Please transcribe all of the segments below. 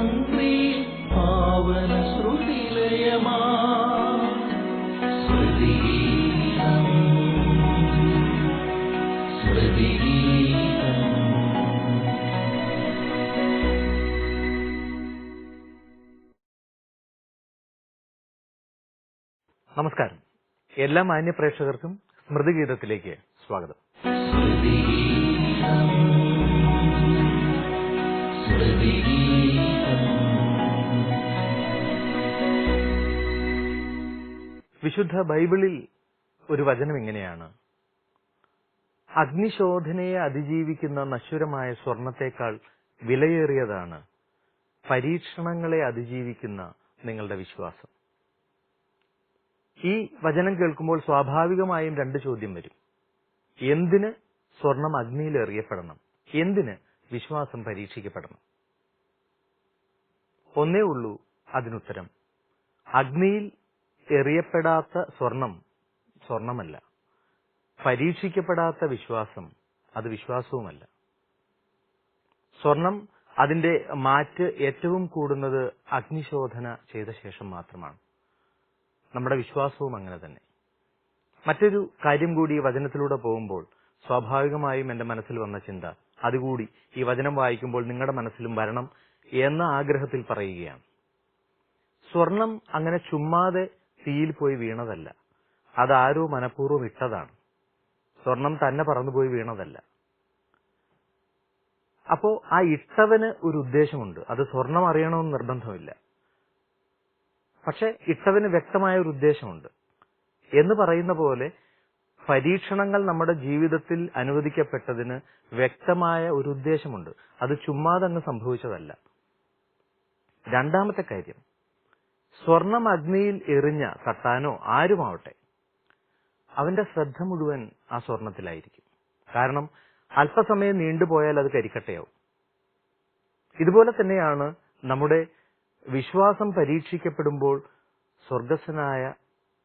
തന്ത്രി പാവന ശ്രുതിലയമാ ശ്രുതിഗീതം ശ്രുതിഗീതം. നമസ്കാരം. എല്ലാ മാന്യ പ്രേക്ഷകർക്കും സ്മൃതിഗീതത്തിലേക്ക് സ്വാഗതം. വിശുദ്ധ ബൈബിളിൽ ഒരു വചനം ഇങ്ങനെയാണ്: അഗ്നിശോധനയെ അതിജീവിക്കുന്ന നശ്വരമായ സ്വർണത്തേക്കാൾ വിലയേറിയതാണ് പരീക്ഷണങ്ങളെ അതിജീവിക്കുന്ന നിങ്ങളുടെ വിശ്വാസം. ഈ വചനം കേൾക്കുമ്പോൾ സ്വാഭാവികമായും രണ്ട് ചോദ്യം വരും. എന്തിന് സ്വർണം അഗ്നിയിൽ എറിയപ്പെടണം? എന്തിന് വിശ്വാസം പരീക്ഷിക്കപ്പെടണം? ഒന്നേ ഉള്ളൂ അതിനുത്തരം. അഗ്നിയിൽ എറിയപ്പെടാത്ത സ്വർണമല്ല. പരീക്ഷിക്കപ്പെടാത്ത വിശ്വാസം അത് വിശ്വാസവുമല്ല. സ്വർണം അതിന്റെ മാറ്റ് ഏറ്റവും കൂടുന്നത് അഗ്നിശോധന ചെയ്ത ശേഷം മാത്രമാണ്. നമ്മുടെ വിശ്വാസവും അങ്ങനെ തന്നെ. മറ്റൊരു കാര്യം കൂടി ഈ വചനത്തിലൂടെ പോകുമ്പോൾ സ്വാഭാവികമായും എന്റെ മനസ്സിൽ വന്ന ചിന്ത അതുകൂടി ഈ വചനം വായിക്കുമ്പോൾ നിങ്ങളുടെ മനസ്സിലും വരണം എന്ന ആഗ്രഹത്തിൽ പറയുകയാണ്. സ്വർണം അങ്ങനെ ചുമ്മാതെ തീയിൽ പോയി വീണതല്ല. അതാരോ മനഃപൂർവ്വം ഇട്ടതാണ്. സ്വർണം തന്നെ പറന്നുപോയി വീണതല്ല. അപ്പോ ആ ഇട്ടവന് ഒരു ഉദ്ദേശമുണ്ട്. അത് സ്വർണം അറിയണമെന്ന് നിർബന്ധമില്ല. പക്ഷെ ഇട്ടവന് വ്യക്തമായ ഒരു ഉദ്ദേശമുണ്ട്. എന്ന് പറയുന്ന പോലെ പരീക്ഷണങ്ങൾ നമ്മുടെ ജീവിതത്തിൽ അനുവദിക്കപ്പെട്ടതിന് വ്യക്തമായ ഒരു ഉദ്ദേശമുണ്ട്. അത് ചുമ്മാതെ അങ്ങ് സംഭവിച്ചതല്ല. രണ്ടാമത്തെ കാര്യം, സ്വർണം അഗ്നിയിൽ എറിഞ്ഞ സട്ടാനോ ആരുമാവട്ടെ, അവന്റെ ശ്രദ്ധ മുഴുവൻ ആ സ്വർണത്തിലായിരിക്കും. കാരണം അല്പസമയം നീണ്ടുപോയാൽ അത് കരിക്കട്ടയാവും. ഇതുപോലെ തന്നെയാണ് നമ്മുടെ വിശ്വാസം പരീക്ഷിക്കപ്പെടുമ്പോൾ സ്വർഗസ്ഥനായ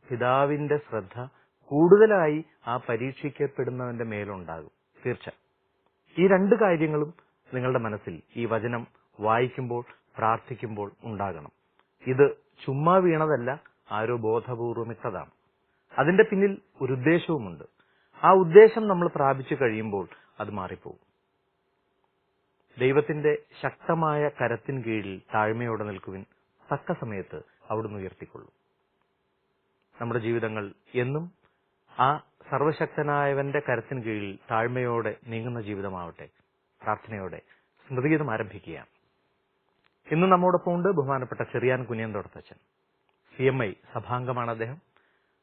പിതാവിന്റെ ശ്രദ്ധ കൂടുതലായി ആ പരീക്ഷിക്കപ്പെടുന്നവന്റെ മേലുണ്ടാകും. തീർച്ച. ഈ രണ്ട് കാര്യങ്ങളും നിങ്ങളുടെ മനസ്സിൽ ഈ വചനം വായിക്കുമ്പോൾ പ്രാർത്ഥിക്കുമ്പോൾ ഉണ്ടാകണം. ഇത് ചുമ്മാ വീണതല്ല, ആരോ ബോധപൂർവം ഇട്ടതാണ്. അതിന്റെ പിന്നിൽ ഒരു ഉദ്ദേശവുമുണ്ട്. ആ ഉദ്ദേശം നമ്മൾ പ്രാപിച്ചു കഴിയുമ്പോൾ അത് മാറിപ്പോകും. ദൈവത്തിന്റെ ശക്തമായ കരത്തിൻ കീഴിൽ താഴ്മയോടെ നിൽക്കുവിൻ, തക്ക സമയത്ത് അവിടുന്ന് ഉയർത്തിക്കൊള്ളും. നമ്മുടെ ജീവിതങ്ങൾ എന്നും ആ സർവശക്തനായവന്റെ കരത്തിൻ കീഴിൽ താഴ്മയോടെ നീങ്ങുന്ന ജീവിതമാവട്ടെ. പ്രാർത്ഥനയോടെ സ്മൃതിഗീതം ആരംഭിക്കുകയാണ്. ഇന്ന് നമ്മോടൊപ്പം ഉണ്ട് ബഹുമാനപ്പെട്ട ചെറിയാൻ കുനിയന്തോടത്തച്ഛൻ. CMI സഭാംഗമാണ് അദ്ദേഹം.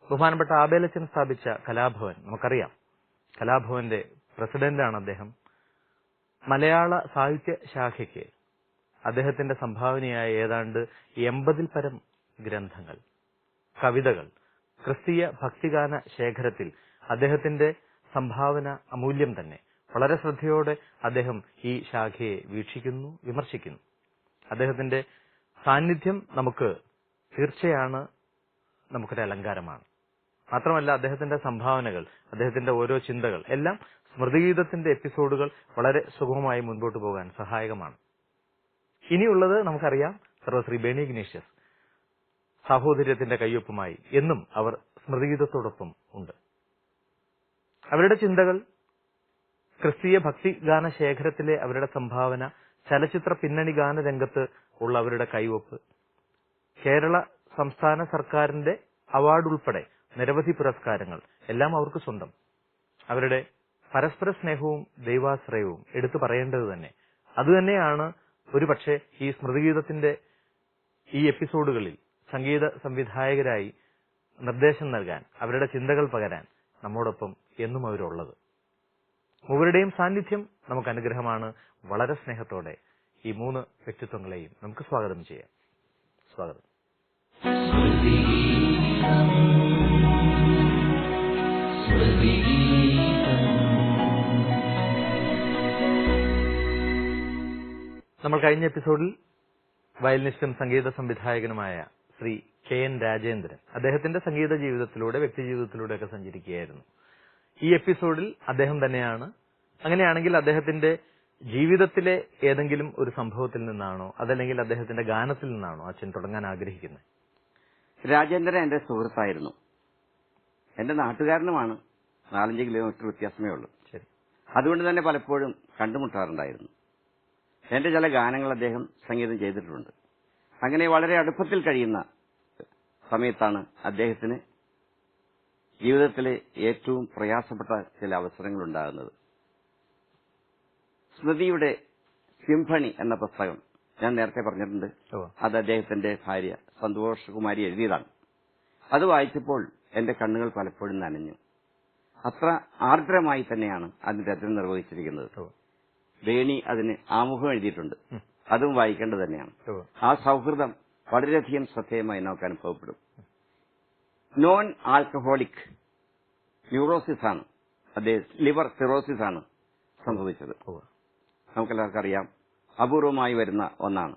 ബഹുമാനപ്പെട്ട ആബേലച്ചൻ സ്ഥാപിച്ച കലാഭവൻ നമുക്കറിയാം. കലാഭവന്റെ പ്രസിഡന്റാണ് അദ്ദേഹം. മലയാള സാഹിത്യ ശാഖയ്ക്ക് അദ്ദേഹത്തിന്റെ സംഭാവനയായ ഏതാണ്ട് 80-ൽ പരം ഗ്രന്ഥങ്ങൾ, കവിതകൾ, ക്രിസ്തീയ ഭക്തിഗാന ശേഖരത്തിൽ അദ്ദേഹത്തിന്റെ സംഭാവന അമൂല്യം തന്നെ. വളരെ ശ്രദ്ധയോടെ അദ്ദേഹം ഈ ശാഖയെ വീക്ഷിക്കുന്നു, വിമർശിക്കുന്നു. അദ്ദേഹത്തിന്റെ സാന്നിധ്യം നമുക്ക് തീർച്ചയാണ് നമുക്കൊരു അലങ്കാരമാണ്. മാത്രമല്ല അദ്ദേഹത്തിന്റെ സംഭാവനകൾ, അദ്ദേഹത്തിന്റെ ഓരോ ചിന്തകൾ എല്ലാം സ്മൃതിഗീതത്തിന്റെ എപ്പിസോഡുകൾ വളരെ സുഗമമായി മുൻപോട്ട് പോകാൻ സഹായകമാണ്. ഇനിയുള്ളത് നമുക്കറിയാം, സർവശ്രീ ബേണി ഇഗ്നേഷ്യസ് സാഹോദര്യത്തിന്റെ കയ്യൊപ്പുമായി എന്നും അവർ സ്മൃതിഗീതത്തോടൊപ്പം ഉണ്ട്. അവരുടെ ചിന്തകൾ, ക്രിസ്തീയ ഭക്തിഗാന ശേഖരത്തിലെ അവരുടെ സംഭാവന, ചലച്ചിത്ര പിന്നണി ഗാനരംഗത്ത് ഉള്ള അവരുടെ കൈവപ്പ്, കേരള സംസ്ഥാന സർക്കാരിന്റെ അവാർഡ് ഉൾപ്പെടെ നിരവധി പുരസ്കാരങ്ങൾ എല്ലാം അവർക്ക് സ്വന്തം. അവരുടെ പരസ്പര സ്നേഹവും ദൈവാശ്രയവും എടുത്തു പറയേണ്ടത് തന്നെ. അതുതന്നെയാണ് ഒരുപക്ഷെ ഈ സ്മൃതിഗീതത്തിന്റെ ഈ എപ്പിസോഡുകളിൽ സംഗീത സംവിധായകരായി നിർദ്ദേശം നൽകാൻ, അവരുടെ ചിന്തകൾ പകരാൻ നമ്മോടൊപ്പം എന്നും അവരുള്ളത്. മൂവരുടെയും സാന്നിധ്യം നമുക്ക് അനുഗ്രഹമാണ്. വളരെ സ്നേഹത്തോടെ ഈ മൂന്ന് വ്യക്തിത്വങ്ങളെയും നമുക്ക് സ്വാഗതം ചെയ്യാം. സ്വാഗതം. നമ്മൾ കഴിഞ്ഞ എപ്പിസോഡിൽ വയലിനിസ്റ്റും സംഗീത സംവിധായകനുമായ ശ്രീ KN രാജേന്ദ്രൻ അദ്ദേഹത്തിന്റെ സംഗീത ജീവിതത്തിലൂടെ, വ്യക്തി ജീവിതത്തിലൂടെയൊക്കെ സഞ്ചരിക്കുകയായിരുന്നു. ഈ എപ്പിസോഡിൽ അദ്ദേഹം തന്നെയാണ്. അങ്ങനെയാണെങ്കിൽ അദ്ദേഹത്തിന്റെ ജീവിതത്തിലെ ഏതെങ്കിലും ഒരു സംഭവത്തിൽ നിന്നാണോ അതല്ലെങ്കിൽ അദ്ദേഹത്തിന്റെ ഗാനത്തിൽ നിന്നാണോ അച്ഛൻ തുടങ്ങാൻ ആഗ്രഹിക്കുന്നത്? രാജേന്ദ്രൻ എന്റെ സുഹൃത്തായിരുന്നു, എന്റെ നാട്ടുകാരനുമാണ്. 4-5 കിലോമീറ്റർ വ്യത്യാസമേ ഉള്ളൂ. ശരി. അതുകൊണ്ട് തന്നെ പലപ്പോഴും കണ്ടുമുട്ടാറുണ്ടായിരുന്നു. എന്റെ ചില ഗാനങ്ങൾ അദ്ദേഹം സംഗീതം ചെയ്തിട്ടുണ്ട്. അങ്ങനെ വളരെ അടുപ്പത്തിൽ കഴിയുന്ന സമയത്താണ് അദ്ദേഹത്തിന് ജീവിതത്തിലെ ഏറ്റവും പ്രയാസപ്പെട്ട ചില അവസരങ്ങൾ ഉണ്ടാകുന്നത്. സ്മൃതിയുടെ സിംഫണി എന്ന പുസ്തകം ഞാൻ നേരത്തെ പറഞ്ഞിട്ടുണ്ട്. അത് അദ്ദേഹത്തിന്റെ ഭാര്യ സന്തോഷകുമാരി എഴുതിയതാണ്. അത് വായിച്ചപ്പോൾ എന്റെ കണ്ണുകൾ പലപ്പോഴും നനഞ്ഞു. അത്ര ആർദ്രമായി തന്നെയാണ് അതിന്റെ രചന നിർവഹിച്ചിരിക്കുന്നത്. വേണി അതിന് ആമുഖം എഴുതിയിട്ടുണ്ട്. അതും വായിക്കേണ്ടത് തന്നെയാണ്. ആ സൗഹൃദം വളരെയധികം ശ്രദ്ധേയമായി നമുക്ക് അനുഭവപ്പെടും. നോൺ ആൽക്കഹോളിക് ന്യൂറോസിസ് ആണ്, അദ്ദേഹം ലിവർ സിറോസിസ് ആണ് സംഭവിച്ചത്. നമുക്കെല്ലാവർക്കും അറിയാം, അപൂർവമായി വരുന്ന ഒന്നാണ്.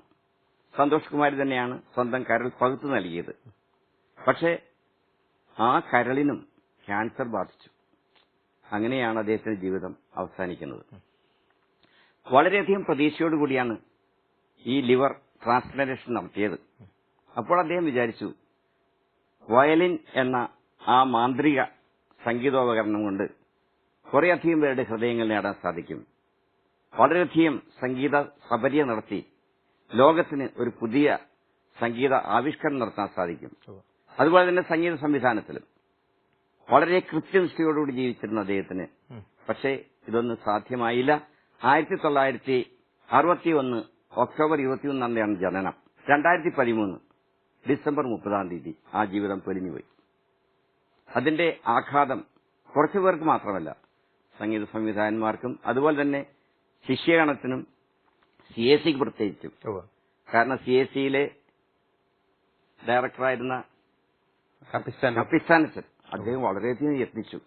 സന്തോഷ് കുമാരി തന്നെയാണ് സ്വന്തം കരൾ പകുത്തു നൽകിയത്. പക്ഷേ ആ കരളിനും ക്യാൻസർ ബാധിച്ചു. അങ്ങനെയാണ് അദ്ദേഹത്തിന്റെ ജീവിതം അവസാനിക്കുന്നത്. വളരെയധികം പ്രതീക്ഷയോടുകൂടിയാണ് ഈ ലിവർ ട്രാൻസ്പ്ലാന്റേഷൻ നടത്തിയത്. അപ്പോൾ അദ്ദേഹം വിചാരിച്ചു, വയലിൻ എന്ന ആ മാന്ത്രിക സംഗീതോപകരണം കൊണ്ട് കുറേയധികം പേരുടെ ഹൃദയങ്ങൾ നേടാൻ സാധിക്കും. വളരെയധികം സംഗീത സബരിയ നടത്തി ലോകത്തിന് ഒരു പുതിയ സംഗീത ആവിഷ്കരണം നടത്താൻ സാധിക്കും. അതുപോലെ തന്നെ സംഗീത സംവിധാനത്തിലും വളരെ കൃത്യനിഷ്ഠയോടുകൂടി ജീവിച്ചിരുന്ന അദ്ദേഹത്തിന് പക്ഷേ ഇതൊന്നും സാധ്യമായില്ല. 1961 ഒക്ടോബർ 21 ജനനം. 2013 ഡിസംബർ 30 ആ ജീവിതം പൊലിഞ്ഞുപോയി. അതിന്റെ ആഘാതം കുറച്ചു പേർക്ക് മാത്രമല്ല, സംഗീത സംവിധായകന്മാർക്കും അതുപോലെ തന്നെ ശിഷ്യഗണത്തിനും CACക്ക് പ്രത്യേകിച്ചും. കാരണം CACയിലെ ഡയറക്ടറായിരുന്ന കപ്പിസ്ഥാനച്ചൻ അദ്ദേഹം വളരെയധികം യത്നിച്ചു.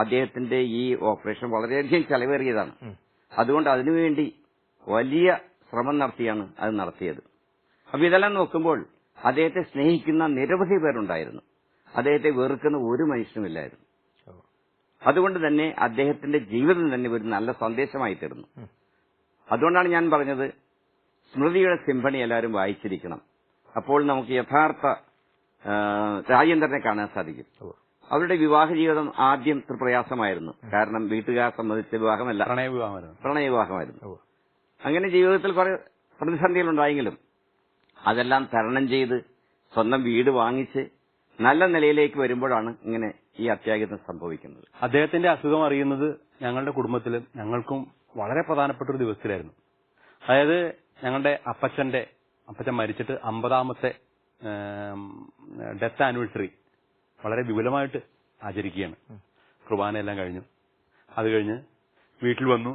അദ്ദേഹത്തിന്റെ ഈ ഓപ്പറേഷൻ വളരെയധികം ചെലവേറിയതാണ്. അതുകൊണ്ട് അതിനുവേണ്ടി വലിയ ശ്രമം നടത്തിയാണ് അത് നടത്തിയത്. അപ്പൊ ഇതെല്ലാം നോക്കുമ്പോൾ അദ്ദേഹത്തെ സ്നേഹിക്കുന്ന നിരവധി പേരുണ്ടായിരുന്നു. അദ്ദേഹത്തെ വെറുക്കുന്ന ഒരു മനുഷ്യനുമില്ലായിരുന്നു. അതുകൊണ്ട് തന്നെ അദ്ദേഹത്തിന്റെ ജീവിതം തന്നെ ഒരു നല്ല സന്ദേശമായി തീർന്നു. അതുകൊണ്ടാണ് ഞാൻ പറഞ്ഞത്, സ്മൃതിയുടെ സിംഫണി എല്ലാവരും വായിച്ചിരിക്കണം. അപ്പോൾ നമുക്ക് യഥാർത്ഥ രാജേന്ദ്രനെ കാണാൻ സാധിക്കും. അവരുടെ വിവാഹ ജീവിതം ആദ്യം പ്രയാസമായിരുന്നു. കാരണം വീട്ടുകാർ സംബന്ധിച്ച വിവാഹമല്ല, പ്രണയവിവാഹമായിരുന്നു. അങ്ങനെ ജീവിതത്തിൽ കുറെ പ്രതിസന്ധികളുണ്ടായെങ്കിലും അതെല്ലാം തരണം ചെയ്ത് സ്വന്തം വീട് വാങ്ങിച്ച് നല്ല നിലയിലേക്ക് വരുമ്പോഴാണ് ഇങ്ങനെ ഈ അത്യാഹിതം സംഭവിക്കുന്നത്. അദ്ദേഹത്തിന്റെ അസുഖം അറിയുന്നത് ഞങ്ങളുടെ കുടുംബത്തിലും ഞങ്ങൾക്കും വളരെ പ്രധാനപ്പെട്ട ഒരു ദിവസത്തിലായിരുന്നു. അതായത് ഞങ്ങളുടെ അപ്പച്ചൻ മരിച്ചിട്ട് 50ാമത്തെ ഡെത്ത് ആനിവേഴ്സറി വളരെ വിപുലമായിട്ട് ആചരിക്കുകയാണ്. കുർബാനയെല്ലാം കഴിഞ്ഞു. അത് കഴിഞ്ഞ് വീട്ടിൽ വന്നു,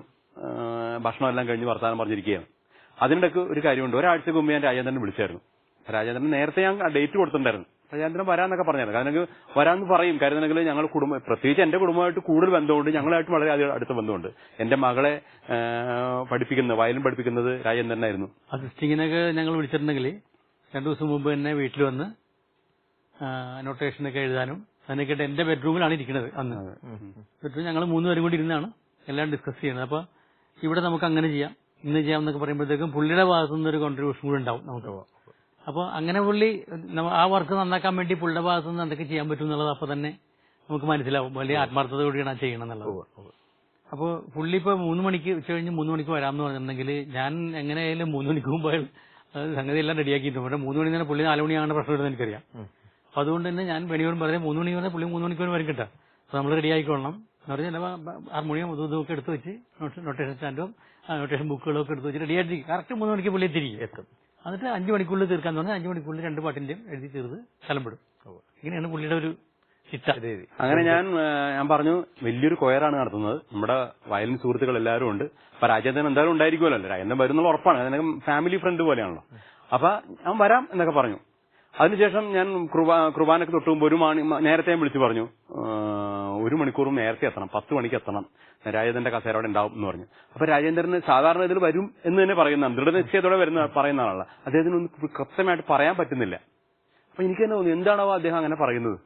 ഭക്ഷണമെല്ലാം കഴിഞ്ഞ് വർത്തമാനം പറഞ്ഞിരിക്കുകയാണ്. അതിനിടയ്ക്ക് ഒരു കാര്യമുണ്ട്. ഒരാഴ്ചക്ക് മുമ്പ് ഞാൻ രാജേന്ദ്രനെ വിളിച്ചായിരുന്നു. രാജേന്ദ്രൻ നേരത്തെ ഞാൻ ഡേറ്റ് കൊടുത്തിട്ടുണ്ടായിരുന്നു. രാജേന്ദ്രൻ വരാന്നൊക്കെ പറഞ്ഞായിരുന്നു. കാരണം വരാമെന്ന് പറയും. കാര്യം ഞങ്ങൾ പ്രത്യേകിച്ച് എന്റെ കുടുംബമായിട്ട് കൂടുതൽ ബന്ധമുണ്ട്, ഞങ്ങളായിട്ട് വളരെ അടുത്ത ബന്ധമുണ്ട്. എന്റെ മകളെ വയലിൻ പഠിപ്പിക്കുന്നത് രാജേന്ദ്രനായിരുന്നു. അസിസ്റ്റിങ്ങിനൊക്കെ ഞങ്ങൾ വിളിച്ചിട്ടുണ്ടെങ്കിൽ 2 ദിവസം മുമ്പ് തന്നെ വീട്ടിൽ വന്ന് നൊട്ടേഷനൊക്കെ എഴുതാനും അതിനൊക്കെ എന്റെ ബെഡ്റൂമിലാണ് ഇരിക്കുന്നത്. അന്ന് ബെഡ്റൂം ഞങ്ങൾ 3 പേരും കൂടി ഇരുന്നാണ് എല്ലാം ഡിസ്കസ് ചെയ്യുന്നത്. അപ്പൊ ഇവിടെ നമുക്ക് അങ്ങനെ ചെയ്യാം, ഇന്ന് ചെയ്യാം എന്നൊക്കെ പറയുമ്പോഴത്തേക്കും പുള്ളിയുടെ ഭാഗത്തുനിന്ന് ഒരു കോൺട്രിബ്യൂഷൻ കൂടി ഉണ്ടാവും നമുക്ക്. അപ്പോൾ അങ്ങനെ പുള്ളി ആ വർക്ക് നന്നാക്കാൻ വേണ്ടി പുള്ളിയുടെ ഭാഗത്തുനിന്ന് എന്തൊക്കെ ചെയ്യാൻ പറ്റും എന്നുള്ളത് അപ്പൊ തന്നെ നമുക്ക് മനസ്സിലാവും. വലിയ ആത്മാർത്ഥതയോടെയാണ് ചെയ്യണം എന്നുള്ളത്. അപ്പോൾ പുള്ളി ഇപ്പൊ 3 മണിക്ക് ഉച്ച കഴിഞ്ഞ് 3 മണിക്ക് വരാമെന്ന് പറഞ്ഞിട്ടുണ്ടെങ്കിൽ ഞാൻ എങ്ങനെയായാലും 3 മണിക്ക് മുമ്പ് സംഗതി എല്ലാം റെഡിയാക്കിയിട്ടുണ്ട്. പക്ഷേ 3 മണി തന്നെ പുള്ളി 4 മണിയാണ് പ്രശ്നം എടുത്ത് എനിക്കറിയാം. അപ്പൊ അതുകൊണ്ട് തന്നെ ഞാൻ വെണിയോടും പറഞ്ഞാൽ 3 മണി പറഞ്ഞാൽ പുള്ളി 3 മണിക്ക് വരും കിട്ടാം. അപ്പൊ നമ്മൾ റെഡി ആയിക്കൊള്ളണം എന്ന് പറഞ്ഞാൽ ഹാർമോണിയം ഇതൊക്കെ എടുത്ത് വെച്ച് നൊട്ടേഷൻ സ്റ്റാൻഡും നൊട്ടേഷൻ ബുക്കുകളൊക്കെ എടുത്ത് വെച്ച് റെഡി ആയിട്ട് കറക്റ്റ് 3 മണിക്ക് പുള്ളി തിരികെ എത്തും. എന്നിട്ട് 5 മണിക്കുള്ളിൽ തീർക്കാന്ന് പറഞ്ഞാൽ 5 മണിക്കുള്ളിൽ 2 പാട്ടിന്റെയും എഴുതി തീർത്ത് സ്ഥലംപ്പെടും. ഇങ്ങനെയാണ് പുള്ളിയുടെ ഒരു ചിട്ട. അങ്ങനെ ഞാൻ പറഞ്ഞു, വലിയൊരു കൊയറാണ് നടത്തുന്നത്. നമ്മുടെ വയലിൻ സുഹൃത്തുക്കൾ എല്ലാവരും ഉണ്ട്. അപ്പൊ രാജേന്ദ്രൻ എന്തായാലും ഉണ്ടായിരിക്കുമല്ലോ. രാജേന്ദ്രൻ വരുന്നുള്ള ഉറപ്പാണ്. അതിനൊക്കെ ഫാമിലി ഫ്രണ്ട് പോലെയാണല്ലോ. അപ്പൊ ഞാൻ വരാം എന്നൊക്കെ പറഞ്ഞു. അതിനുശേഷം ഞാൻ കുർബാനക്ക് തൊട്ട് മുമ്പ് നേരത്തെ ഞാൻ വിളിച്ചു പറഞ്ഞു, 1 മണിക്കൂറും നേരത്തെ എത്തണം, 10 മണിക്ക് എത്തണം, രാജേന്ദ്രന്റെ കസേര അവിടെ ഉണ്ടാവും എന്ന് പറഞ്ഞു. അപ്പൊ രാജേന്ദ്രന് സാധാരണ ഇതിൽ വരും എന്ന് തന്നെ പറയുന്നതാണ്, ദൃഢനിശ്ചയത്തോടെ പറയുന്ന ആളല്ല. അദ്ദേഹത്തിന് ഒന്നും കൃത്യമായിട്ട് പറയാൻ പറ്റുന്നില്ല. അപ്പൊ എനിക്ക് തന്നെ തോന്നി, എന്താണോ അദ്ദേഹം അങ്ങനെ പറയുന്നത്.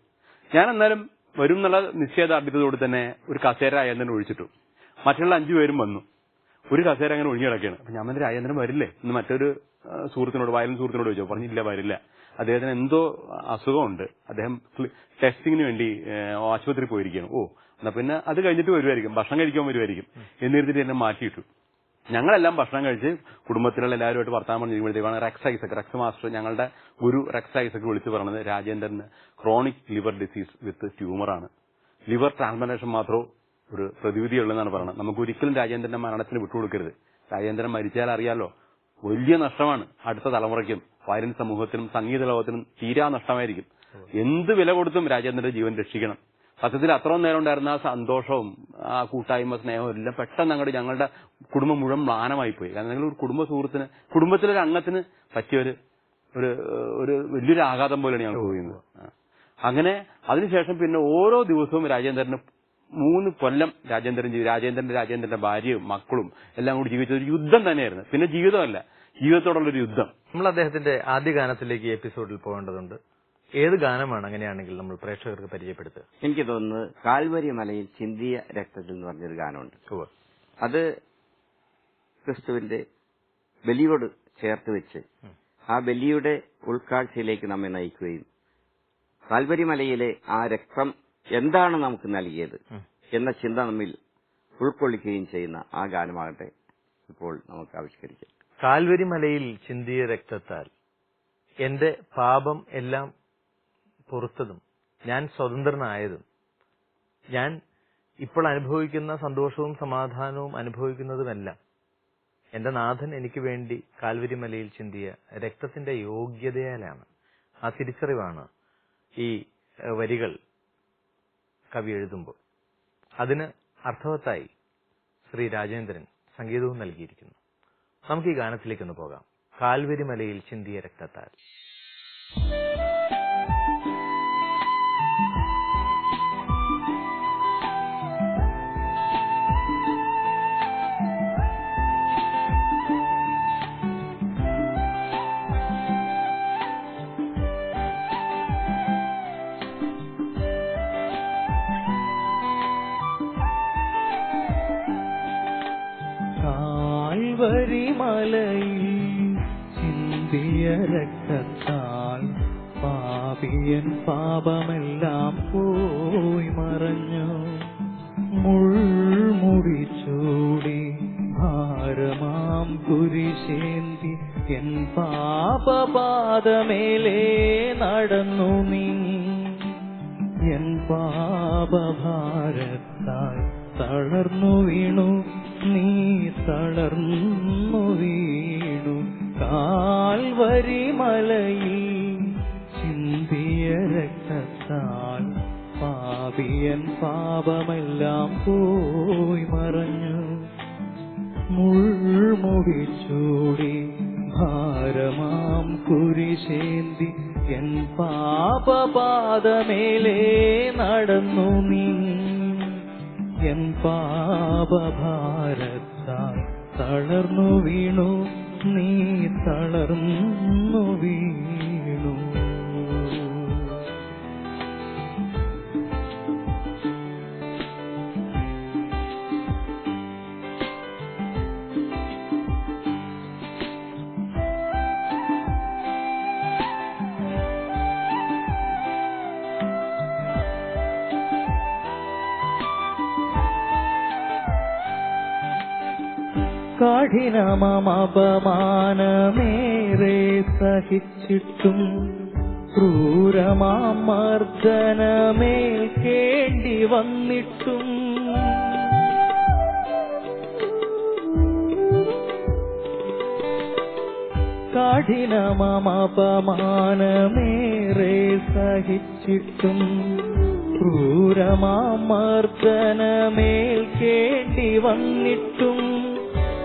ഞാൻ എന്നാലും വരും എന്നുള്ള നിശ്ചയദാർഢ്യത്തോട് തന്നെ ഒരു കസേര രാജേന്ദ്രൻ ഒഴിച്ചിട്ടു. മറ്റുള്ള 5 പേരും വന്നു. ഒരു കസേര അങ്ങനെ ഒഴിഞ്ഞു കിടക്കുകയാണ്. അപ്പൊ ഞാൻ പറഞ്ഞു രാജേന്ദ്രൻ വരില്ലേ എന്ന് മറ്റൊരു സുഹൃത്തിനോട് വയലിൻ സുഹൃത്തിനോട് ചോദിച്ചു. പറഞ്ഞില്ല വരില്ല, അദ്ദേഹത്തിന് എന്തോ അസുഖമുണ്ട്, അദ്ദേഹം ടെസ്റ്റിങ്ങിന് വേണ്ടി ആശുപത്രി പോയിരിക്കുകയാണ്. ഓ എന്നാ പിന്നെ അത് കഴിഞ്ഞിട്ട് വരുമായിരിക്കും, ഭക്ഷണം കഴിക്കാൻ വരുമായിരിക്കും എന്നിരുന്നിട്ട് എന്നെ മാറ്റിയിട്ടു. ഞങ്ങളെല്ലാം ഭക്ഷണം കഴിച്ച് കുടുംബത്തിലുള്ള എല്ലാവരുമായിട്ട് വർത്താനം പറഞ്ഞിരിക്കുമ്പോഴത്തേക്കാണ് റെക്സ് മാസ്റ്റർ, ഞങ്ങളുടെ ഗുരു റെക്സ് ഐസക് വിളിച്ചു പറഞ്ഞത് രാജേന്ദ്രന് ക്രോണിക് ലിവർ ഡിസീസ് വിത്ത് ട്യൂമറാണ്, ലിവർ ട്രാൻസ്പ്ലാന്റേഷൻ മാത്രമേ ഒരു പ്രതിവിധിയുള്ളതെന്നാണ് പറയുന്നത്. നമുക്ക് ഒരിക്കലും രാജേന്ദ്രന്റെ മരണത്തിന് വിട്ടുകൊടുക്കരുത്. രാജേന്ദ്രൻ മരിച്ചാൽ അറിയാലോ വലിയ നഷ്ടമാണ് അടുത്ത തലമുറയ്ക്കും വയലിൻ സമൂഹത്തിനും സംഗീത ലോകത്തിനും തീരാ നഷ്ടമായിരിക്കും. എന്ത് വില കൊടുത്തും രാജേന്ദ്രന്റെ ജീവൻ രക്ഷിക്കണം. സത്യത്തിൽ അത്രയും നേരം ഉണ്ടായിരുന്ന ആ സന്തോഷവും ആ കൂട്ടായ്മ സ്നേഹവും എല്ലാം പെട്ടെന്ന് അങ്ങോട്ട് ഞങ്ങളുടെ കുടുംബം മുഴുവൻ മ്ലാനമായി പോയി. കാരണം നിങ്ങൾ ഒരു കുടുംബ സുഹൃത്തിന്, കുടുംബത്തിലൊരു അംഗത്തിന് പറ്റിയ ഒരു വലിയൊരു ആഘാതം പോലെയാണ് ഞങ്ങൾ പോയിരുന്നത്. അങ്ങനെ അതിനുശേഷം പിന്നെ ഓരോ ദിവസവും രാജേന്ദ്രന് 3 കൊല്ലം രാജേന്ദ്രന്റെ ഭാര്യയും മക്കളും എല്ലാം കൂടി ജീവിച്ച ഒരു യുദ്ധം തന്നെയായിരുന്നു. പിന്നെ ജീവിതമല്ല, ജീവിതത്തോടുള്ളൊരു യുദ്ധം. നമ്മൾ അദ്ദേഹത്തിന്റെ ആദ്യ ഗാനത്തിലേക്ക് എപ്പിസോഡിൽ പോകേണ്ടതുണ്ട്. ഏത് ഗാനമാണ് അങ്ങനെയാണെങ്കിൽ നമ്മൾ പ്രേക്ഷകർക്ക് പരിചയപ്പെടുത്തുക? എനിക്ക് തോന്നുന്നത് കാൽവരി മലയിൽ ചിന്തിയ രക്തത്തിൽ എന്ന് പറഞ്ഞൊരു ഗാനമുണ്ട്. അത് ക്രിസ്തുവിന്റെ ബലിയോട് ചേർത്ത് വെച്ച് ആ ബലിയുടെ ഉൾക്കാഴ്ചയിലേക്ക് നമ്മെ നയിക്കുകയും കാൽവരി മലയിലെ ആ രക്തം എന്താണ് നമുക്ക് നൽകിയത് എന്ന ചിന്ത നമ്മിൽ ഉൾക്കൊള്ളിക്കുകയും ചെയ്യുന്ന ആ ഗാനമാകട്ടെ ഇപ്പോൾ നമുക്ക് ആവിഷ്കരിക്കാം. കാൽവരി മലയിൽ ചിന്തിയ രക്തത്താൽ എന്റെ പാപം എല്ലാം പുറത്തതും ഞാൻ സ്വതന്ത്രനായതും ഞാൻ ഇപ്പോൾ അനുഭവിക്കുന്ന സന്തോഷവും സമാധാനവും അനുഭവിക്കുന്നതുമെല്ലാം എന്റെ നാഥൻ എനിക്ക് വേണ്ടി കാൽവരി മലയിൽ ചിന്തിയ രക്തത്തിന്റെ യോഗ്യതയാലാണ്. ആ തിരിച്ചറിവാണ് ഈ വരികൾ കവി എഴുതുമ്പോൾ. അതിന് അർത്ഥവത്തായി ശ്രീ രാജേന്ദ്രൻ സംഗീതവും നൽകിയിരിക്കുന്നു. നമുക്ക് ഈ ഗാനത്തിലേക്കൊന്ന് പോകാം. കാൽവരി മലയിൽ ചിന്തിയ രക്തത്താൽ. കാൽവരിമലയിൽ ചിന്തിയ രക്തത്താൽ പാപിയൻ പാപമെല്ലാം പോയി മറഞ്ഞു. മുൾമുടി ചൂടി ഭാരമാം കുരിശേന്തി എൻ പാപപാദമേലേ നടന്നു നീ. എൻ പാപഭാരത്താൽ തളർന്നു വീണു നീ, തളർന്നു വീണു. കാൽവരി മലയിൽ ചിന്തിയ രക്തത്താൽ പാപിയൻ പാപമെല്ലാം പോയി മറഞ്ഞു. മുൾമുടി ചൂടി ഭാരമാം കുരിശേന്തി എൻ പാപപാദമേലേ നടന്നു നീ. എൻ പാപഭാരത്താൽ തളർന്നു വീണു നീ, തളർന്നു വീണു. കഠിനമപമാനമേറെ സഹിച്ചിട്ടും ക്രൂരമാം മർദ്ദനമേൽക്കേണ്ടി വന്നിട്ടും കഠിനമപമാനമേറെ സഹിച്ചിട്ടും ക്രൂരമാം മർദ്ദനമേൽക്കേണ്ടി വന്നിട്ടും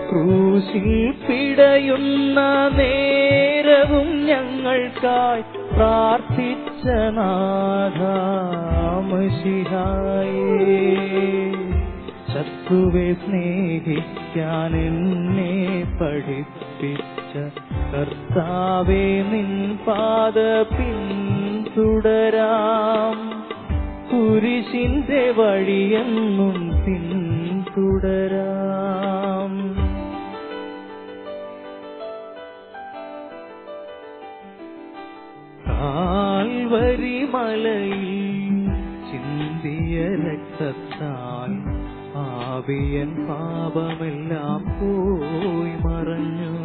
ക്രൂശിൽ പിടയുന്ന നേരവും ഞങ്ങൾക്കായി പ്രാർത്ഥിച്ച നാഥാമശിഹായേ, ശത്രുവെ സ്നേഹിക്കാൻ എന്നെ പഠിപ്പിച്ച കർത്താവേ, നിൻ പാത പിന്തുടരാം. കുരിശിന്റെ വഴിയെന്നും പിന്തുടരാം. കാൽവരിമലയിൽ ചിന്തിയ രക്തത്താൽ പാപിയൻ പാപമെല്ലാം പോയി മറഞ്ഞു.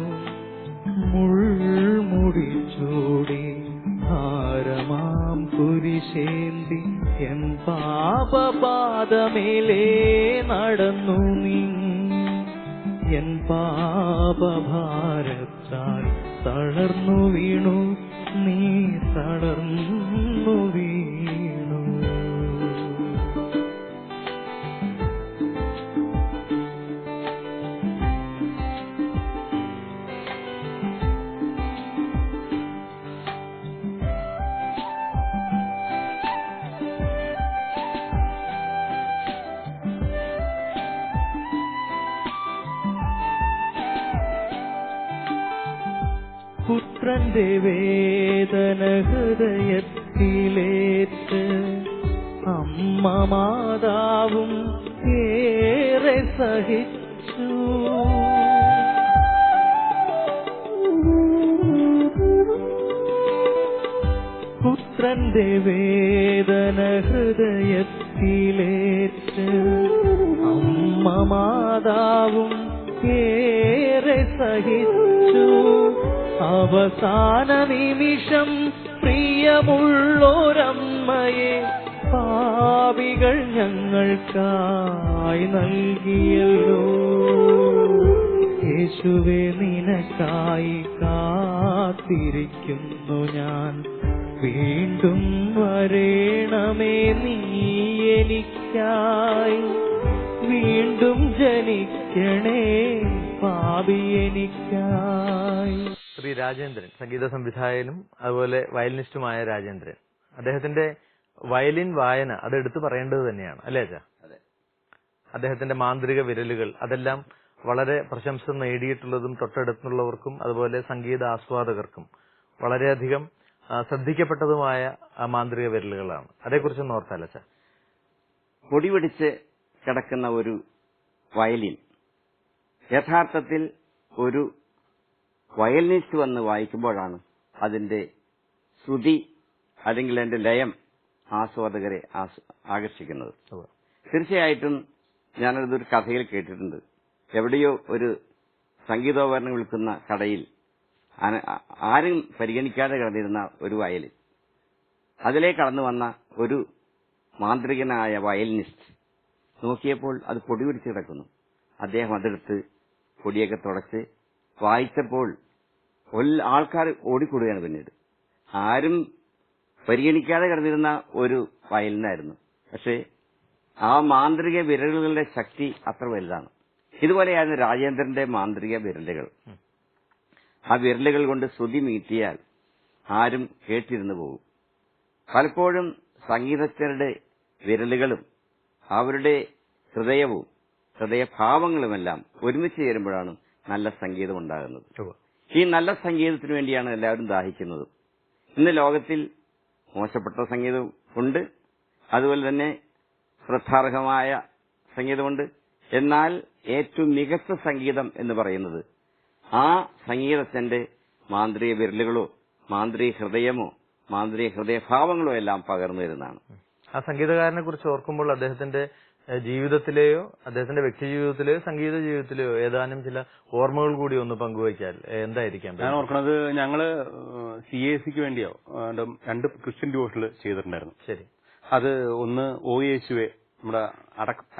മുൾമുടി ചൂടി ഭാരമാം കുരിശേന്തി എൻ പാപപാദമേലേ നടന്നു നീ. എൻ പാപഭാരത്താൽ തളർന്നു വീണു നീ, തളർന്നു വീണു. പുത്രന്റെ വേദന ഹൃദയത്തിലേറ്റ് അമ്മ മാതാവും ഏറെ സഹിച്ചു. പുത്രന്റെ വേദന ഹൃദയത്തിലേറ്റ് അമ്മ മാതാവും ഏറെ സഹിച്ചു. അവസാന നിമിഷം പ്രിയമുള്ളോരമ്മയെ പാപികൾ ഞങ്ങൾക്കായി നൽകിയല്ലോ. യേശുവേ നിനക്കായി കാത്തിരിക്കുന്നു ഞാൻ, വീണ്ടും വരേണമേ നീ എനിക്കായി. വീണ്ടും ജനിക്കണേ പാപി എനിക്കായി. ശ്രീ രാജേന്ദ്രൻ, സംഗീത സംവിധായകനും അതുപോലെ വയലിനിസ്റ്റുമായ രാജേന്ദ്രൻ, അദ്ദേഹത്തിന്റെ വയലിൻ വായന അത് എടുത്തു പറയേണ്ടത് തന്നെയാണ്, അല്ലേ അച്ഛാ? അദ്ദേഹത്തിന്റെ മാന്ത്രിക വിരലുകൾ അതെല്ലാം വളരെ പ്രശംസ നേടിയിട്ടുള്ളതും തൊട്ടടുത്തുള്ളവർക്കും അതുപോലെ സംഗീത ആസ്വാദകർക്കും വളരെയധികം ശ്രദ്ധിക്കപ്പെട്ടതുമായ മാന്ത്രിക വിരലുകളാണ്. അതേക്കുറിച്ചൊന്ന് ഓർത്താൽ അച്ഛാ? പൊടി പിടിച്ച് കിടക്കുന്ന ഒരു വയലിൻ യഥാർത്ഥത്തിൽ ഒരു വയലിനിസ്റ്റ് വന്ന് വായിക്കുമ്പോഴാണ് അതിന്റെ ശ്രുതി അല്ലെങ്കിൽ അതിന്റെ ലയം ആസ്വാദകരെ ആകർഷിക്കുന്നത്. തീർച്ചയായിട്ടും ഞാനതൊരു കഥയിൽ കേട്ടിട്ടുണ്ട്. എവിടെയോ ഒരു സംഗീതോപകരണം വിൽക്കുന്ന കടയിൽ ആരും പരിഗണിക്കാതെ കിടന്നിരുന്ന ഒരു വയലിൻ, അതിലേ കടന്നു വന്ന ഒരു മാന്ത്രികനായ വയലിനിസ്റ്റ് നോക്കിയപ്പോൾ അത് പൊടി പിടിച്ച് കിടക്കുന്നു. അദ്ദേഹം അതെടുത്ത് പൊടിയൊക്കെ തുടച്ച് വായിച്ചപ്പോൾ ആൾക്കാർ ഓടിക്കൂടുകയാണ്. പിന്നീട് ആരും പരിഗണിക്കാതെ കിടന്നിരുന്ന ഒരു വയലിനായിരുന്നു. പക്ഷേ ആ മാന്ത്രിക വിരലുകളുടെ ശക്തി അത്ര വലുതാണ്. ഇതുപോലെയായിരുന്നു രാജേന്ദ്രന്റെ മാന്ത്രിക വിരലുകൾ. ആ വിരലുകൾ കൊണ്ട് ശ്രുതി മീട്ടിയാൽ ആരും കേട്ടിരുന്നു പോകും. പലപ്പോഴും സംഗീതജ്ഞരുടെ വിരലുകളും അവരുടെ ഹൃദയവും ഹൃദയഭാവങ്ങളുമെല്ലാം ഒരുമിച്ച് ചേരുമ്പോഴാണ് നല്ല സംഗീതം ഉണ്ടാകുന്നത്. ഈ നല്ല സംഗീതത്തിന് വേണ്ടിയാണ് എല്ലാവരും ദാഹിക്കുന്നത്. ഇന്ന് ലോകത്തിൽ മോശപ്പെട്ട സംഗീതം ഉണ്ട്, അതുപോലെ തന്നെ ശ്രദ്ധാർഹമായ സംഗീതമുണ്ട്. എന്നാൽ ഏറ്റവും മികച്ച സംഗീതം എന്ന് പറയുന്നത് ആ സംഗീതത്തിന്റെ മാന്ത്രിക വിരലുകളോ മാന്ത്രിക ഹൃദയമോ മാന്ത്രിക ഹൃദയഭാവങ്ങളോ എല്ലാം പകർന്നു വരുന്നതാണ്. ആ സംഗീതകാരനെ കുറിച്ച് ഓർക്കുമ്പോൾ അദ്ദേഹത്തിന്റെ ജീവിതത്തിലെയോ അദ്ദേഹത്തിന്റെ വ്യക്തി ജീവിതത്തിലെയോ സംഗീത ജീവിതത്തിലെയോ ഏതാനും ചില ഓർമ്മകൾ കൂടി ഒന്ന് പങ്കുവയ്ക്കാൻ എന്തായിരിക്കാം? ഞാൻ ഓർക്കുന്നത് ഞങ്ങള് CACക്ക് വേണ്ടിയോ 2 ക്രിസ്ത്യൻ ഡിവോഷണൽ ചെയ്തിട്ടുണ്ടായിരുന്നു. ശരി. അത് ഒന്ന് ഓ യേശുവെ, നമ്മുടെ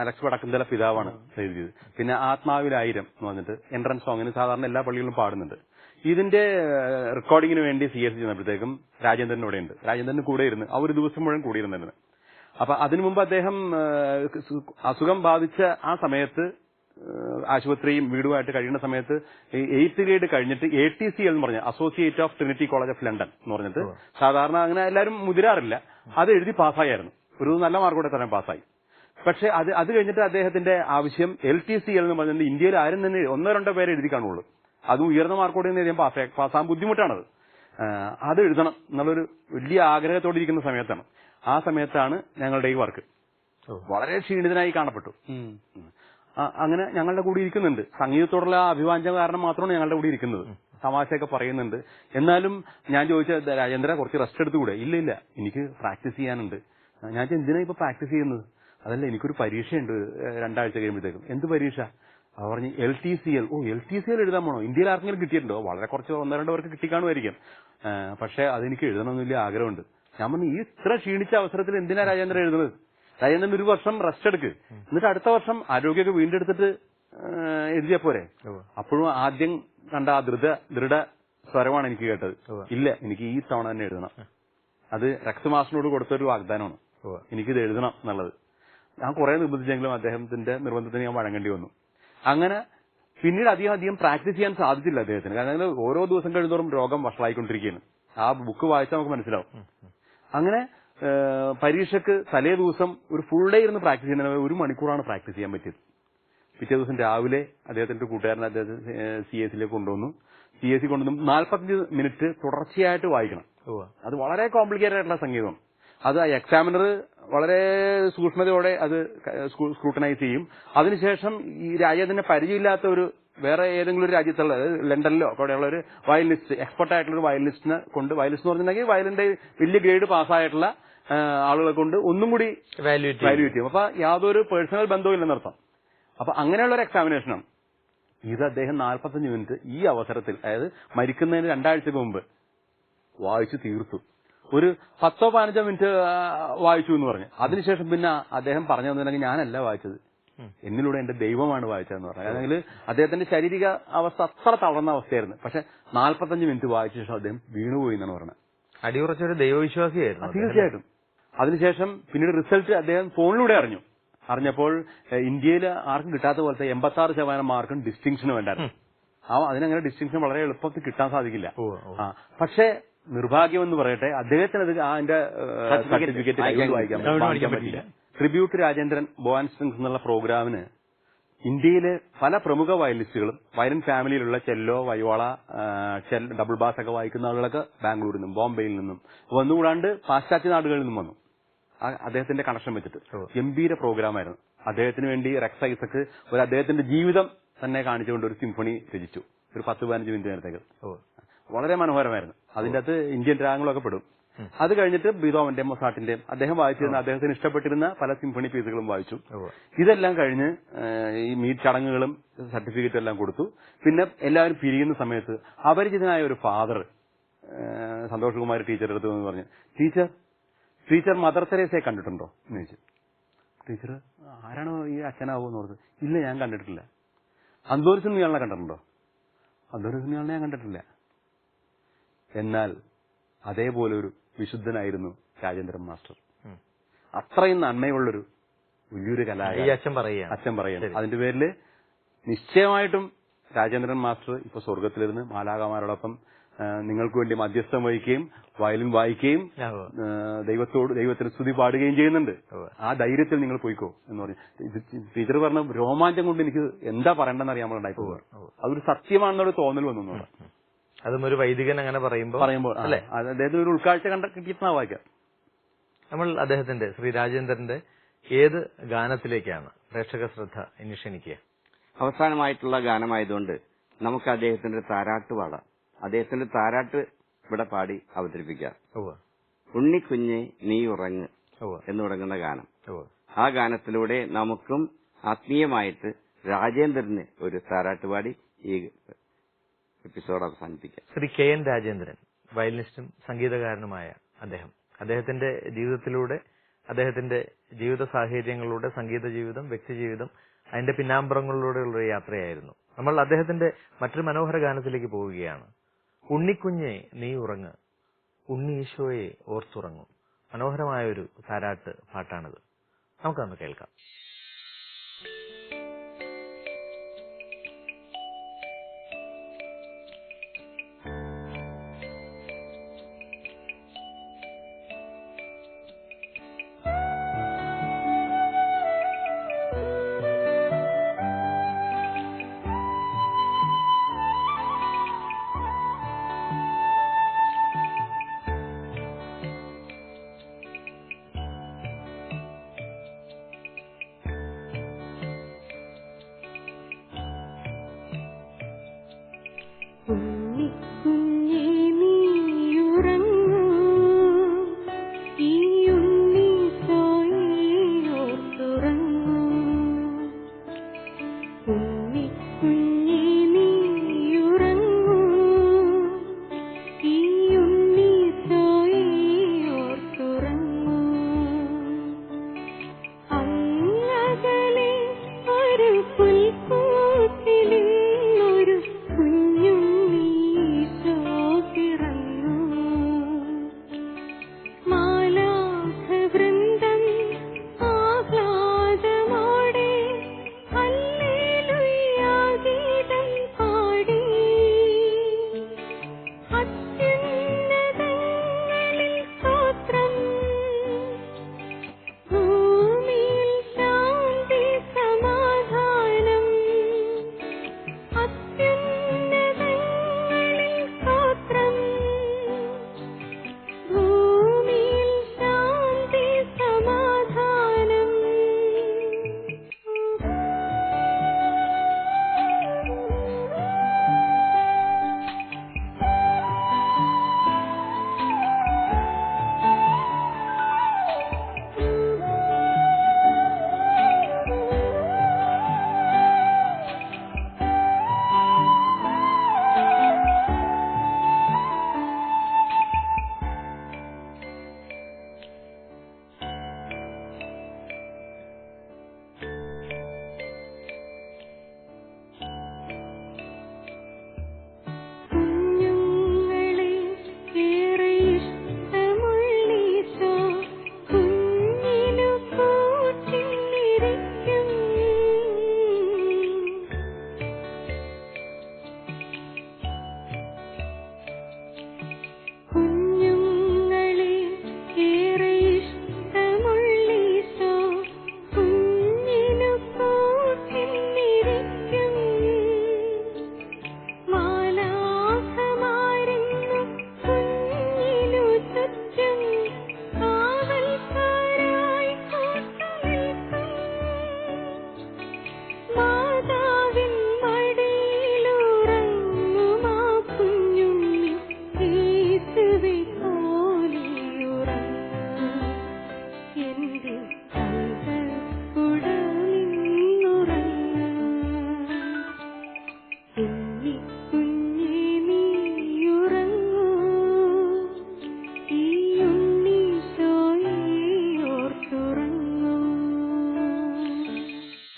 അലക്സ് വടക്കുംതല പിതാവാണ് എഴുതിയത്. പിന്നെ ആത്മാവിലായിരം എന്ന് പറഞ്ഞിട്ട് എൻട്രൻസ് സോങ്ങിന് സാധാരണ എല്ലാ പള്ളികളിലും പാടുന്നുണ്ട്. ഇതിന്റെ റെക്കോർഡിങ്ങിന് വേണ്ടി CAC ചെന്നപ്പോഴത്തേക്കും രാജേന്ദ്രൻ ഇവിടെ ഉണ്ട്. രാജേന്ദ്രന് കൂടെ ഇരുന്ന് ആ ഒരു ദിവസം മുഴുവൻ കൂടിയിരുന്നിരുന്നു. അപ്പൊ അതിനു മുമ്പ് അദ്ദേഹം അസുഖം ബാധിച്ച ആ സമയത്ത് ആശുപത്രിയും വീടുമായിട്ട് കഴിയുന്ന സമയത്ത് 8th ഗ്രേഡ് കഴിഞ്ഞിട്ട് ATCL എന്ന് പറഞ്ഞ associate of Trinity college of London എന്ന് പറഞ്ഞിട്ട് സാധാരണ അങ്ങനെ എല്ലാവരും മുതിരാറില്ല, അത് എഴുതി പാസ്സായിരുന്നു. ഒരു നല്ല മാർക്കോടെ തന്നെ പാസ്സായി. പക്ഷെ അത് കഴിഞ്ഞിട്ട് അദ്ദേഹത്തിന്റെ ആവശ്യം LTCL എന്ന് പറഞ്ഞിട്ട് ഇന്ത്യയിൽ ആരും തന്നെ 1-2 പേരെ എഴുതി കാണുള്ളൂ. അതും ഉയർന്ന മാർക്കോടെ എഴുതാൻ പാസ്സാകാൻ ബുദ്ധിമുട്ടാണത്. അത് എഴുതണം എന്നുള്ളൊരു വലിയ ആഗ്രഹത്തോടെ ഇരിക്കുന്ന സമയത്താണ്. ആ സമയത്താണ് ഞങ്ങളുടെ ഈ വർക്ക്. വളരെ ക്ഷീണിതനായി കാണപ്പെട്ടു. അങ്ങനെ ഞങ്ങളുടെ കൂടെ ഇരിക്കുന്നുണ്ട്. സംഗീതത്തോടുള്ള അഭിവാഞ്ചം കാരണം മാത്രമാണ് ഞങ്ങളുടെ കൂടെ ഇരിക്കുന്നത്. തമാശയൊക്കെ പറയുന്നുണ്ട്. എന്നാലും ഞാൻ ചോദിച്ച രാജേന്ദ്ര കുറച്ച് റെസ്റ്റ് എടുത്തുകൂടെ? ഇല്ല എനിക്ക് പ്രാക്ടീസ് ചെയ്യാനുണ്ട്. ഞാൻ എന്തിനാ ഇപ്പൊ പ്രാക്ടീസ് ചെയ്യുന്നത്? അതല്ല, എനിക്കൊരു പരീക്ഷയുണ്ട് 2 ആഴ്ച കഴിയുമ്പോഴത്തേക്കും. എന്ത് പരീക്ഷ? അവർ പറഞ്ഞ് LTCL. LTCL എഴുതാൻ പോണോ? ഇന്ത്യയിൽ ആർക്കെങ്കിലും കിട്ടിയിട്ടുണ്ടോ? വളരെ കുറച്ച് 1-2 പേർക്ക് കിട്ടിക്കാണുമായിരിക്കും. പക്ഷെ അതെനിക്ക് എഴുതണമെന്ന് വലിയ ആഗ്രഹമുണ്ട്. ഞാൻ പറഞ്ഞു, ഈ ഇത്ര ക്ഷീണിച്ച അവസരത്തിൽ എന്തിനാ രാജേന്ദ്രൻ എഴുതുന്നത്? രാജേന്ദ്രൻ 1 വർഷം റെസ്റ്റ് എടുക്ക്, എന്നിട്ട് അടുത്ത വർഷം ആരോഗ്യമൊക്കെ വീണ്ടെടുത്തിട്ട് എഴുതിയാ പോരെ. അപ്പോഴും ആദ്യം കണ്ട ആ ദൃഢ സ്വരമാണ് എനിക്ക് കേട്ടത്. ഇല്ല, എനിക്ക് ഈ തവണ തന്നെ എഴുതണം. അത് റെക്സ് മാസ്റ്ററിനോട് കൊടുത്തൊരു വാഗ്ദാനമാണ്, എനിക്കിത് എഴുതണം എന്നുള്ളത്. ഞാൻ കുറെ നിർബന്ധിച്ചെങ്കിലും അദ്ദേഹത്തിന്റെ നിർബന്ധത്തിന് ഞാൻ വഴങ്ങേണ്ടി വന്നു. അങ്ങനെ പിന്നീട് അധികം പ്രാക്ടീസ് ചെയ്യാൻ സാധിച്ചില്ല അദ്ദേഹത്തിന്. കാരണം ഓരോ ദിവസം കഴിയുന്നതോറും രോഗം വഷളായിക്കൊണ്ടിരിക്കുകയാണ്. ആ ബുക്ക് വായിച്ചാൽ നമുക്ക് മനസ്സിലാവും. അങ്ങനെ പരീക്ഷയ്ക്ക് തലേ ദിവസം ഒരു ഫുൾ ഡേ ഇരുന്ന് പ്രാക്ടീസ് ചെയ്യുന്നതിന് 1 മണിക്കൂറാണ് പ്രാക്ടീസ് ചെയ്യാൻ പറ്റിയത്. പിറ്റേ ദിവസം രാവിലെ അദ്ദേഹത്തിന്റെ കൂട്ടുകാരൻ അദ്ദേഹത്തെ CAC കൊണ്ടുവന്നു. CAC കൊണ്ടുവന്നു 45 മിനിറ്റ് തുടർച്ചയായിട്ട് വായിക്കണം. അത് വളരെ കോംപ്ലിക്കേറ്റഡ് ആയിട്ടുള്ള സംഗീതം. അത് എക്സാമിനർ വളരെ സൂക്ഷ്മതയോടെ അത് സ്ക്രൂട്ടനൈസ് ചെയ്യും. അതിനുശേഷം ഈ രാജ്യത്തിന് പരിചയമില്ലാത്ത ഒരു വേറെ ഏതെങ്കിലും ഒരു രാജ്യത്തുള്ള, ലണ്ടനിലോ അവിടെയുള്ള ഒരു വയലിനിസ്റ്റ്, എക്സ്പെർട്ട് ആയിട്ടുള്ള ഒരു വയലിനിസ്റ്റിനെ കൊണ്ട്, വയലിനിസ്റ്റ് എന്ന് പറഞ്ഞിട്ടുണ്ടെങ്കിൽ വയലിന്റെ വലിയ ഗ്രേഡ് പാസ്സായിട്ടുള്ള ആളുകളെ കൊണ്ട് ഒന്നും കൂടി വാല്യൂറ്റ് ചെയ്യും. അപ്പൊ യാതൊരു പേഴ്സണൽ ബന്ധവും ഇല്ലെന്നർത്ഥം. അപ്പൊ അങ്ങനെയുള്ള ഒരു എക്സാമിനേഷനാണ് ഇത്. അദ്ദേഹം 45 മിനിറ്റ് ഈ അവസരത്തിൽ, അതായത് മരിക്കുന്നതിന് 2 ആഴ്ചക്ക് മുമ്പ് വായിച്ചു തീർത്തു. ഒരു 10-15 മിനിറ്റ് വായിച്ചു എന്ന് പറഞ്ഞു. അതിനുശേഷം പിന്നെ അദ്ദേഹം പറഞ്ഞു തന്നിട്ടുണ്ടെങ്കിൽ ഞാനല്ല വായിച്ചത്, എന്നിലൂടെ എന്റെ ദൈവമാണ് വായിച്ചതെന്ന് പറഞ്ഞു. അല്ലെങ്കിൽ അദ്ദേഹത്തിന്റെ ശാരീരിക അവസ്ഥ അത്ര തളർന്ന അവസ്ഥയായിരുന്നു. പക്ഷെ 45 മിനിറ്റ് വായിച്ച ശേഷം അദ്ദേഹം വീണുപോയി എന്നാണ് പറഞ്ഞത്. അടിയുറച്ചൊരു ദൈവവിശ്വാസിയായിരുന്നു തീർച്ചയായിട്ടും. അതിനുശേഷം പിന്നീട് റിസൾട്ട് അദ്ദേഹം ഫോണിലൂടെ അറിഞ്ഞപ്പോൾ ഇന്ത്യയിൽ ആർക്കും കിട്ടാത്ത പോലത്തെ 86% മാർക്കും ഡിസ്റ്റിങ്ഷനും വേണ്ടായിരുന്നു. അതിനങ്ങനെ ഡിസ്റ്റിങ്ഷൻ വളരെ എളുപ്പത്തിൽ കിട്ടാൻ സാധിക്കില്ല. പക്ഷേ നിർഭാഗ്യം എന്ന് പറയട്ടെ, അദ്ദേഹത്തിന് അത് അതിന്റെ സർട്ടിഫിക്കറ്റ് വായിക്കാൻ പറ്റില്ല. ട്രിബ്യൂട്ട് രാജേന്ദ്രൻ ബോവാൻ സ്ട്രിങ്സ് എന്നുള്ള പ്രോഗ്രാമിന് ഇന്ത്യയിലെ പല പ്രമുഖ വയലിനിസ്റ്റുകളും വയലിൻ ഫാമിലിയിലുള്ള ചെല്ലോ, വയോള, ഡബിൾ ബാസ് ഒക്കെ വായിക്കുന്ന ആളുകളൊക്കെ ബാംഗ്ലൂരിൽ നിന്നും ബോംബെയിൽ നിന്നും വന്നുകൂടാണ്ട് പാശ്ചാത്യ നാടുകളിൽ നിന്നും വന്നു. അദ്ദേഹത്തിന്റെ കണക്ഷൻ വെച്ചിട്ട് ഗംഭീര പ്രോഗ്രാമായിരുന്നു. അദ്ദേഹത്തിന് വേണ്ടി റെക്സ് ഐസക് അദ്ദേഹത്തിന്റെ ജീവിതം തന്നെ കാണിച്ചുകൊണ്ട് ഒരു സിംഫണി രചിച്ചു. ഒരു 10-15 മിനിറ്റ് നേരത്തേക്ക്. വളരെ മനോഹരമായിരുന്നു. അതിന്റെ അകത്ത് ഇന്ത്യൻ രാഗങ്ങളൊക്കെ പെടും. അത് കഴിഞ്ഞിട്ട് ബീതോവന്റെ, മൊസാട്ടിന്റെയും അദ്ദേഹം വായിച്ചിരുന്ന, അദ്ദേഹത്തിന് ഇഷ്ടപ്പെട്ടിരുന്ന പല സിംഫണി പീസുകളും വായിച്ചു. ഇതെല്ലാം കഴിഞ്ഞ് ഈ മീറ്റ് ചടങ്ങുകളും സർട്ടിഫിക്കറ്റും എല്ലാം കൊടുത്തു. പിന്നെ എല്ലാവരും പിരിയുന്ന സമയത്ത് അപരിചിതനായ ഒരു ഫാദർ സന്തോഷ് കുമാർ ടീച്ചർ എടുത്തു എന്ന് പറഞ്ഞു, ടീച്ചർ മദർ തെരേസയെ കണ്ടിട്ടുണ്ടോ എന്ന് ചോദിച്ചു. ടീച്ചർ ആരാണോ ഈ അച്ഛനാവോന്ന് പറഞ്ഞു. ഇല്ല, ഞാൻ കണ്ടിട്ടില്ല. അന്തോനിസ് ഇയാളെ കണ്ടിട്ടുണ്ടോ? അന്തോനിസ് ഇയാളെ ഞാൻ കണ്ടിട്ടില്ല. എന്നാൽ അതേപോലെ ഒരു വിശുദ്ധനായിരുന്നു രാജേന്ദ്രൻ മാസ്റ്റർ. അത്രയും നന്മയുള്ളൊരു വലിയൊരു കലാകാരൻ അച്ഛൻ പറയുന്നത്. അതിന്റെ പേരില് നിശ്ചയമായിട്ടും രാജേന്ദ്രൻ മാസ്റ്റർ ഇപ്പൊ സ്വർഗത്തിലിരുന്ന് മാലാഖമാരോടൊപ്പം നിങ്ങൾക്ക് വേണ്ടി മധ്യസ്ഥം വഹിക്കുകയും വയലിൻ വായിക്കുകയും ദൈവത്തിന് സ്തുതി പാടുകയും ചെയ്യുന്നുണ്ട്. ആ ധൈര്യത്തിൽ നിങ്ങൾ പോയിക്കോ എന്ന് പറഞ്ഞു. ടീച്ചർ പറഞ്ഞ രോമാഞ്ചം കൊണ്ട് എനിക്ക് എന്താ പറയണ്ടെന്ന് അറിയാൻ പോവുക. അതൊരു സത്യമാണെന്നൊരു തോന്നൽ വന്നു. അതും ഒരു വൈദികൻ അങ്ങനെ പറയുമ്പോൾ അല്ലെ, അദ്ദേഹത്തിന് ഒരു ഉൾക്കാഴ്ച കിട്ടുന്ന വായിക്കാം. നമ്മൾ അദ്ദേഹത്തിന്റെ ശ്രീ രാജേന്ദ്രന്റെ ഏത് ഗാനത്തിലേക്കാണ് പ്രേക്ഷക ശ്രദ്ധ ഇനി ക്ഷണിക്കുക? അവസാനമായിട്ടുള്ള ഗാനമായതുകൊണ്ട് നമുക്ക് അദ്ദേഹത്തിന്റെ താരാട്ട് പാടാം. അദ്ദേഹത്തിന്റെ താരാട്ട് ഇവിടെ പാടി അവതരിപ്പിക്കാം. ഉണ്ണിക്കുഞ്ഞെ നീ ഉറങ്ങ് എന്ന് തുടങ്ങുന്ന ഗാനം. ആ ഗാനത്തിലൂടെ നമുക്കും ആത്മീയമായിട്ട് രാജേന്ദ്രന് ഒരു താരാട്ട് പാടി ഈ എപ്പിസോഡ് അവസാനിപ്പിക്കാം. ശ്രീ KN രാജേന്ദ്രൻ, വയലിനിസ്റ്റും സംഗീതകാരനുമായ അദ്ദേഹത്തിന്റെ ജീവിതത്തിലൂടെ, അദ്ദേഹത്തിന്റെ ജീവിത സാഹചര്യങ്ങളിലൂടെ, സംഗീത ജീവിതം, വ്യക്തി ജീവിതം, അതിന്റെ പിന്നാമ്പുറങ്ങളിലൂടെയുള്ള ഒരു യാത്രയായിരുന്നു. നമ്മൾ അദ്ദേഹത്തിന്റെ മറ്റൊരു മനോഹര ഗാനത്തിലേക്ക് പോവുകയാണ്. ഉണ്ണിക്കുഞ്ഞെ നീ ഉറങ്ങ്, ഉണ്ണി ഈശോയെ ഓർത്തുറങ്ങും. മനോഹരമായ ഒരു താരാട്ട് പാട്ടാണിത്. നമുക്കതൊന്ന് കേൾക്കാം.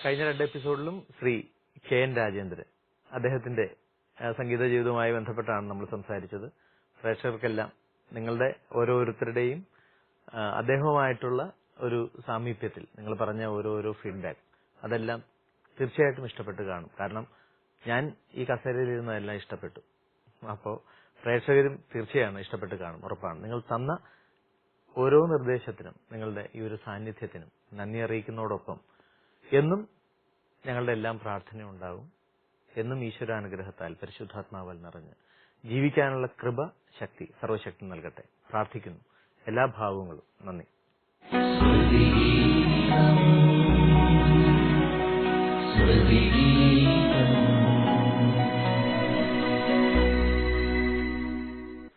കഴിഞ്ഞ 2 എപ്പിസോഡിലും ശ്രീ കെ എൻ രാജേന്ദ്രൻ അദ്ദേഹത്തിന്റെ സംഗീത ജീവിതവുമായി ബന്ധപ്പെട്ടാണ് നമ്മൾ സംസാരിച്ചത്. പ്രേക്ഷകർക്കെല്ലാം നിങ്ങളുടെ ഓരോരുത്തരുടെയും അദ്ദേഹവുമായിട്ടുള്ള ഒരു സാമീപ്യത്തിൽ നിങ്ങൾ പറഞ്ഞ ഓരോരോ ഫീഡ്ബാക്ക് അതെല്ലാം തീർച്ചയായിട്ടും ഇഷ്ടപ്പെട്ട് കാണും. കാരണം ഞാൻ ഈ കസേരയിലിരുന്നതെല്ലാം ഇഷ്ടപ്പെട്ടു. അപ്പോൾ പ്രേക്ഷകരും തീർച്ചയായും ഇഷ്ടപ്പെട്ട് കാണും, ഉറപ്പാണ്. നിങ്ങൾ തന്ന ഓരോ നിർദ്ദേശത്തിനും നിങ്ങളുടെ ഈ ഒരു സാന്നിധ്യത്തിനും നന്ദി അറിയിക്കുന്നതോടൊപ്പം എന്നും ഞങ്ങളുടെ എല്ലാം പ്രാർത്ഥന ഉണ്ടാകും. എന്നും ഈശ്വരാനുഗ്രഹത്താൽ പരിശുദ്ധാത്മാവാൽ നിറഞ്ഞ് ജീവിക്കാനുള്ള കൃപ ശക്തി സർവശക്തി നൽകട്ടെ പ്രാർത്ഥിക്കുന്നു. എല്ലാ ഭാവങ്ങളും നന്ദി.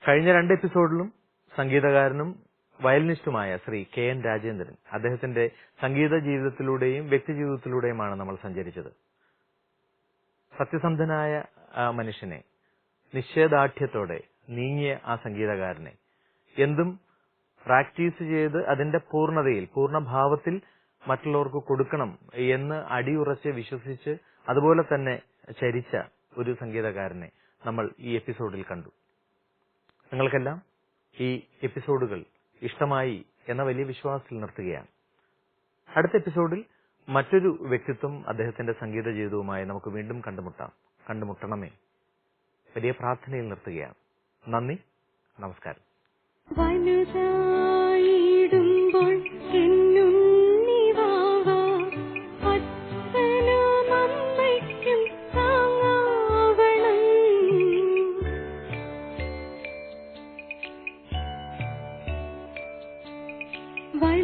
കഴിഞ്ഞ 2 എപ്പിസോഡിലും സംഗീതകാരനും വയലിനിസ്റ്റുമായ ശ്രീ കെ എൻ രാജേന്ദ്രൻ അദ്ദേഹത്തിന്റെ സംഗീത ജീവിതത്തിലൂടെയും വ്യക്തിജീവിതത്തിലൂടെയുമാണ് നമ്മൾ സഞ്ചരിച്ചത്. സത്യസന്ധനായ ആ മനുഷ്യനെ, നിശ്ചയദാർഢ്യത്തോടെ നീങ്ങിയ ആ സംഗീതകാരനെ എന്തും പ്രാക്ടീസ് ചെയ്ത് അതിന്റെ പൂർണ്ണതയിൽ പൂർണ്ണഭാവത്തിൽ മറ്റുള്ളവർക്ക് കൊടുക്കണം എന്ന് അടിയുറച്ച് വിശ്വസിച്ച് അതുപോലെ തന്നെ ചരിച്ച ഒരു സംഗീതകാരനെ നമ്മൾ ഈ എപ്പിസോഡിൽ കണ്ടു. നിങ്ങൾക്കെല്ലാം ഈ എപ്പിസോഡുകൾ ഇഷ്ടമായി എന്ന വലിയ വിശ്വാസത്തിൽ നിർത്തുകയാണ്. അടുത്ത എപ്പിസോഡിൽ മറ്റൊരു വ്യക്തിത്വം അദ്ദേഹത്തിന്റെ സംഗീത ജീവിതവുമായി നമുക്ക് വീണ്ടും കണ്ടുമുട്ടണമേ വലിയ പ്രാർത്ഥനയിൽ നിർത്തുകയാണ്. നന്ദി, നമസ്കാരം. Why